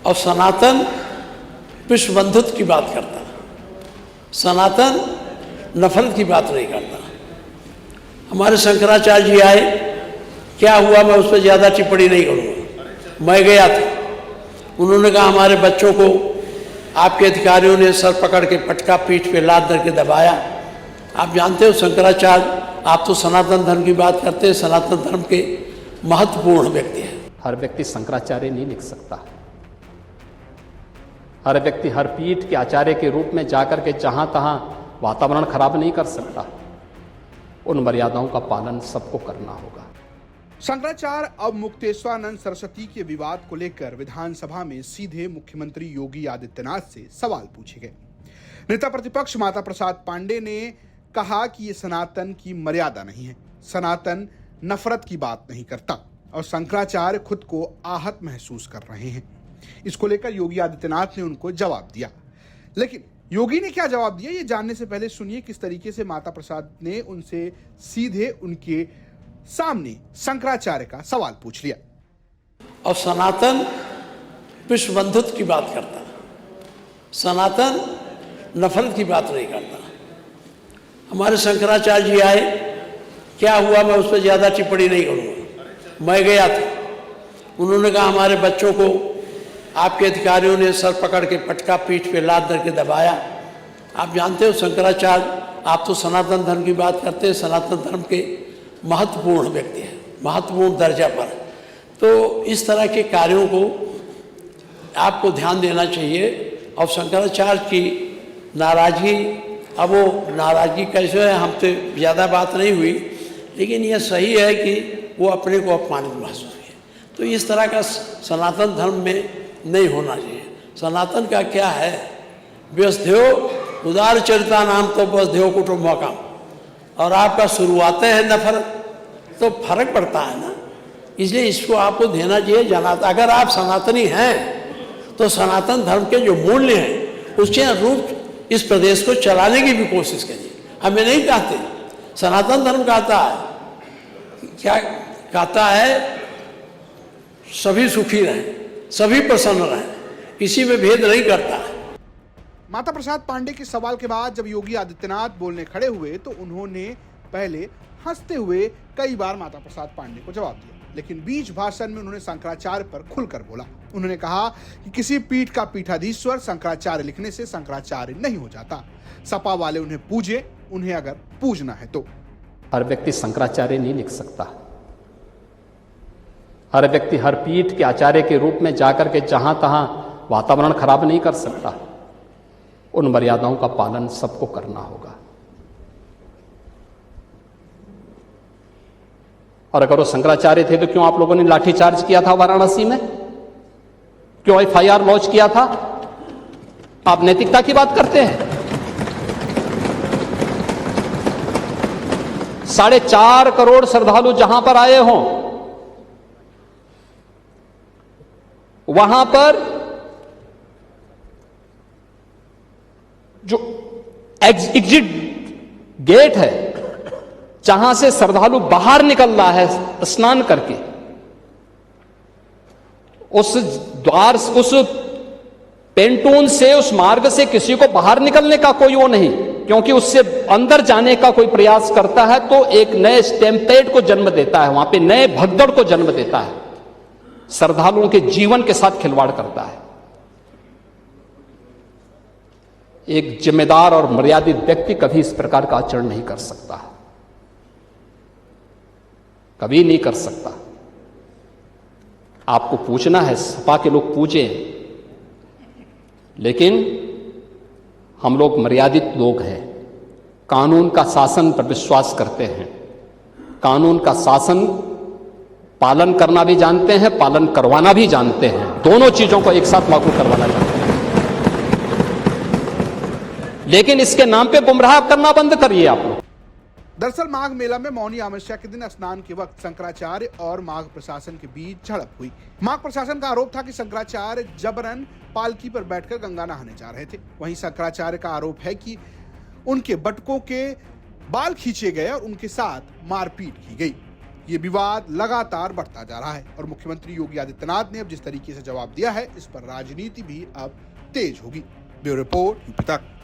और सनातन विश्व बंधुत्व की बात करता, सनातन नफरत की बात नहीं करता। हमारे शंकराचार्य जी आए, क्या हुआ मैं उस पर ज़्यादा टिप्पणी नहीं करूँगा। मैं गया था, उन्होंने कहा हमारे बच्चों को आपके अधिकारियों ने सर पकड़ के पटका पीठ पे लाद करके दबाया। आप जानते हो शंकराचार्य, आप तो सनातन धर्म की बात करते हैं, सनातन धर्म के महत्वपूर्ण व्यक्ति हैं। हर व्यक्ति शंकराचार्य नहीं लिख सकता। हर व्यक्ति हर पीठ के आचार्य के रूप में जाकर के जहां तहां वातावरण खराब नहीं कर सकता। उन मर्यादाओं का पालन सबको करना होगा। शंकराचार्य अब मुक्तेश्वरानंद सरस्वती के विवाद को लेकर विधानसभा में सीधे मुख्यमंत्री योगी आदित्यनाथ से सवाल पूछे गए। नेता प्रतिपक्ष माता प्रसाद पांडे ने कहा कि ये सनातन की मर्यादा नहीं है, सनातन नफरत की बात नहीं करता और शंकराचार्य खुद को आहत महसूस कर रहे हैं। इसको लेकर योगी आदित्यनाथ ने उनको जवाब दिया। लेकिन योगी ने क्या जवाब दिया, ये जानने से पहले सुनिए किस तरीके से माता प्रसाद ने उनसे सीधे उनके सामने शंकराचार्य का सवाल पूछ लिया। और सनातन विश्व बंधुत्व की बात करता, सनातन नफरत की बात नहीं करता। हमारे शंकराचार्य जी आए, क्या हुआ मैं उस पर ज़्यादा टिप्पणी नहीं करूँगा। मैं गया था, उन्होंने कहा हमारे बच्चों को आपके अधिकारियों ने सर पकड़ के पटका पीठ पे लाद करके दबाया। आप जानते हो शंकराचार्य, आप तो सनातन धर्म की बात करते हैं, सनातन धर्म के महत्वपूर्ण व्यक्ति हैं, महत्वपूर्ण दर्जा पर। तो इस तरह के कार्यों को आपको ध्यान देना चाहिए। और शंकराचार्य की नाराज़गी, अब वो नाराज़गी कैसे है, हमसे ज़्यादा बात नहीं हुई, लेकिन यह सही है कि वो अपने को अपमानित महसूस किए। तो इस तरह का सनातन धर्म में नहीं होना चाहिए। सनातन का क्या है, व्यस्ध्यो उदार चरिता नाम तो व्यस्ध्यो कुटुंबकम, और आपका शुरुआते हैं नफरत, तो फर्क पड़ता है ना। इसलिए इसको आपको देना चाहिए जनाता। अगर आप सनातनी हैं तो सनातन धर्म के जो मूल्य हैं उसके अनुरूप इस प्रदेश को चलाने की भी कोशिश करिए। हमें नहीं कहते, सनातन धर्म कहता है, क्या कहता है, सभी सुखी रहें, सभी प्रसन्न रहें, किसी में भेद नहीं करता है। माता प्रसाद पांडे के सवाल के बाद जब योगी आदित्यनाथ बोलने खड़े हुए तो उन्होंने पहले हंसते हुए कई बार माता प्रसाद पांडे को जवाब दिया, लेकिन बीच भाषण में उन्होंने शंकराचार्य पर खुलकर बोला। उन्होंने कहा कि किसी पीठ का पीठाधीश्वर शंकराचार्य लिखने से शंकराचार्य नहीं हो जाता। सपा वाले उन्हें पूजे, उन्हें अगर पूजना है तो। हर व्यक्ति शंकराचार्य नहीं लिख सकता। हर व्यक्ति हर पीठ के आचार्य के रूप में जाकर के जहां तहां वातावरण खराब नहीं कर सकता। उन मर्यादाओं का पालन सबको करना होगा। और अगर वो शंकराचार्य थे तो क्यों आप लोगों ने लाठीचार्ज किया था वाराणसी में, क्यों एफआईआर लॉन्च किया था? आप नैतिकता की बात करते हैं। 4.5 करोड़ श्रद्धालु जहां पर आए हों, वहां पर जो एग्जिट गेट है, जहां से श्रद्धालु बाहर निकल रहा है स्नान करके, उस द्वार, उस पेंटून से, उस मार्ग से किसी को बाहर निकलने का कोई वो नहीं, क्योंकि उससे अंदर जाने का कोई प्रयास करता है तो एक नए स्टैम्पेड को जन्म देता है, वहां पे नए भगदड़ को जन्म देता है, श्रद्धालुओं के जीवन के साथ खिलवाड़ करता है। एक जिम्मेदार और मर्यादित व्यक्ति कभी इस प्रकार का आचरण नहीं कर सकता, कभी नहीं कर सकता। आपको पूछना है, सपा के लोग पूजें, लेकिन हम लोग मर्यादित लोग हैं, कानून का शासन पर विश्वास करते हैं, कानून का शासन पालन करना भी जानते हैं, पालन करवाना भी जानते हैं, दोनों चीजों को एक साथ लागू करवाना जानते हैं। लेकिन इसके नाम पे गुमराह करना बंद करिए आप लोग। दरअसल माघ मेला में मौनी अमावस्या के दिन स्नान के वक्त शंकराचार्य और माघ प्रशासन के बीच झड़प हुई। माघ प्रशासन का आरोप था कि शंकराचार्य जबरन पालकी पर बैठकर गंगा नहाने जा रहे थे। वहीं शंकराचार्य का आरोप है कि उनके बटुकों के बाल खींचे गए और उनके साथ मारपीट की गई। ये विवाद लगातार बढ़ता जा रहा है और मुख्यमंत्री योगी आदित्यनाथ ने अब जिस तरीके से जवाब दिया है, इस पर राजनीति भी अब तेज होगी। ब्यूरो रिपोर्ट, यूपी तक।